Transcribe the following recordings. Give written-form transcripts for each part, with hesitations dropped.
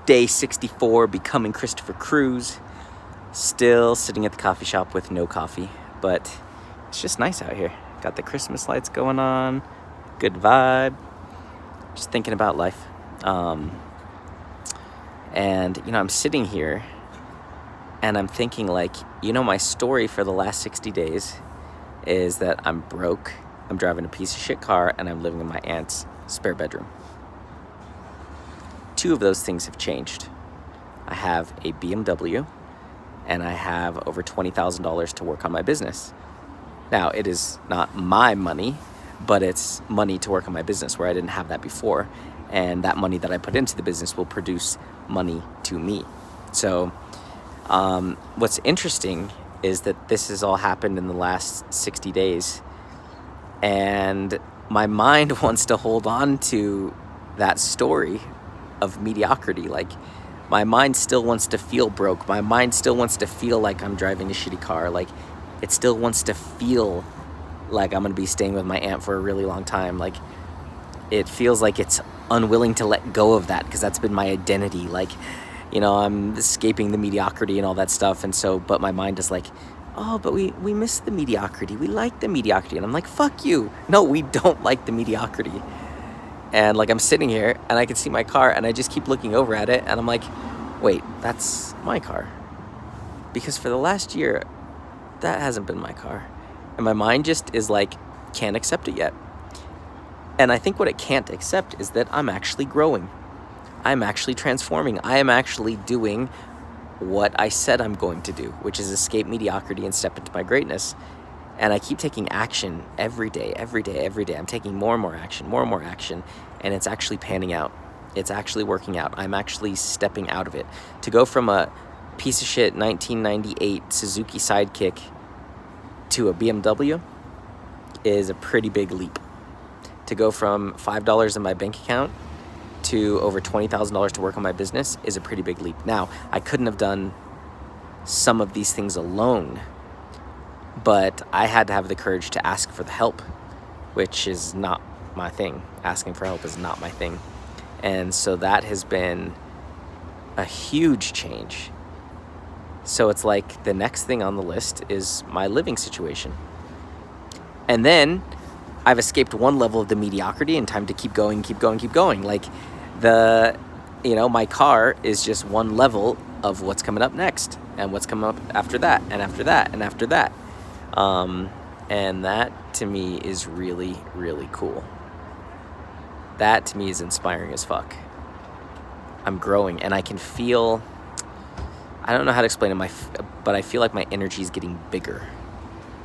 Day 64, becoming Christopher Cruz. Still sitting at the coffee shop with no coffee, but it's just nice out here. Got the Christmas lights going on, good vibe. Just thinking about life. And, I'm sitting here and I'm thinking my story for the last 60 days is that I'm broke, I'm driving a piece of shit car, and I'm living in my aunt's spare bedroom. 2 of those things have changed. I have a BMW, and I have over $20,000 to work on my business. Now, it is not my money, but it's money to work on my business where I didn't have that before. And that money that I put into the business will produce money to me. So what's interesting is that this has all happened in the last 60 days. And my mind wants to hold on to that story of mediocrity. My mind still wants to feel broke. My mind still wants to feel like I'm driving a shitty car. It still wants to feel like I'm going to be staying with my aunt for a really long time. It feels like it's unwilling to let go of that because that's been my identity. I'm escaping the mediocrity and all that stuff. And so, but my mind is oh, but we miss the mediocrity. We like the mediocrity. And I'm like, fuck you. No, we don't like the mediocrity. And I'm sitting here and I can see my car and I just keep looking over at it and I'm like, wait, that's my car. Because for the last year, that hasn't been my car. And my mind just is can't accept it yet. And I think what it can't accept is that I'm actually growing. I'm actually transforming. I am actually doing what I said I'm going to do, which is escape mediocrity and step into my greatness. And I keep taking action every day. I'm taking more and more action, and it's actually panning out. It's actually working out. I'm actually stepping out of it. To go from a piece of shit 1998 Suzuki Sidekick to a BMW is a pretty big leap. To go from $5 in my bank account to over $20,000 to work on my business is a pretty big leap. Now, I couldn't have done some of these things alone, but I had to have the courage to ask for the help, which is not my thing. Asking for help is not my thing. And so that has been a huge change. So it's the next thing on the list is my living situation. And then I've escaped one level of the mediocrity and time to keep going. My car is just one level of what's coming up next and what's coming up after that and after that and after that. And that to me is really, really cool. That to me is inspiring as fuck. I'm growing and I can feel, I don't know how to explain it, but I feel like my energy is getting bigger.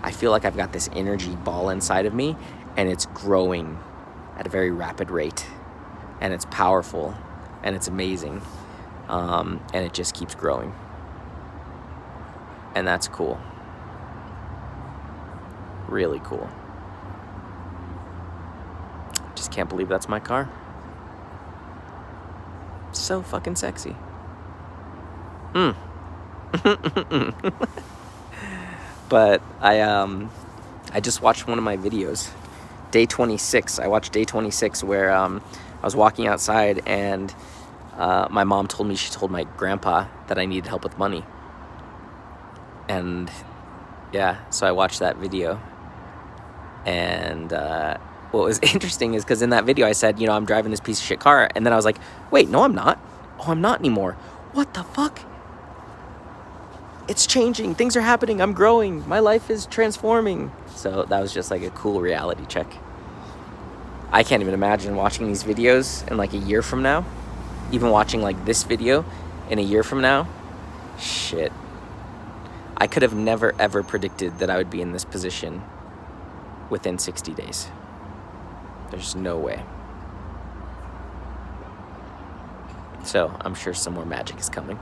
I feel like I've got this energy ball inside of me and it's growing at a very rapid rate. And it's powerful and it's amazing. And it just keeps growing. And that's cool. Really cool. Just can't believe that's my car. So fucking sexy. But I just watched one of my videos, Day 26. I watched Day 26 where I was walking outside and my mom told me she told my grandpa that I needed help with money. And yeah, so I watched that video. And what was interesting is because in that video I said, I'm driving this piece of shit car. And then I was like, wait, no, I'm not. Oh, I'm not anymore. What the fuck? It's changing. Things are happening. I'm growing. My life is transforming. So that was just a cool reality check. I can't even imagine watching these videos in a year from now. Even watching this video in a year from now. Shit. I could have never ever predicted that I would be in this position within 60 days. There's no way. So I'm sure some more magic is coming.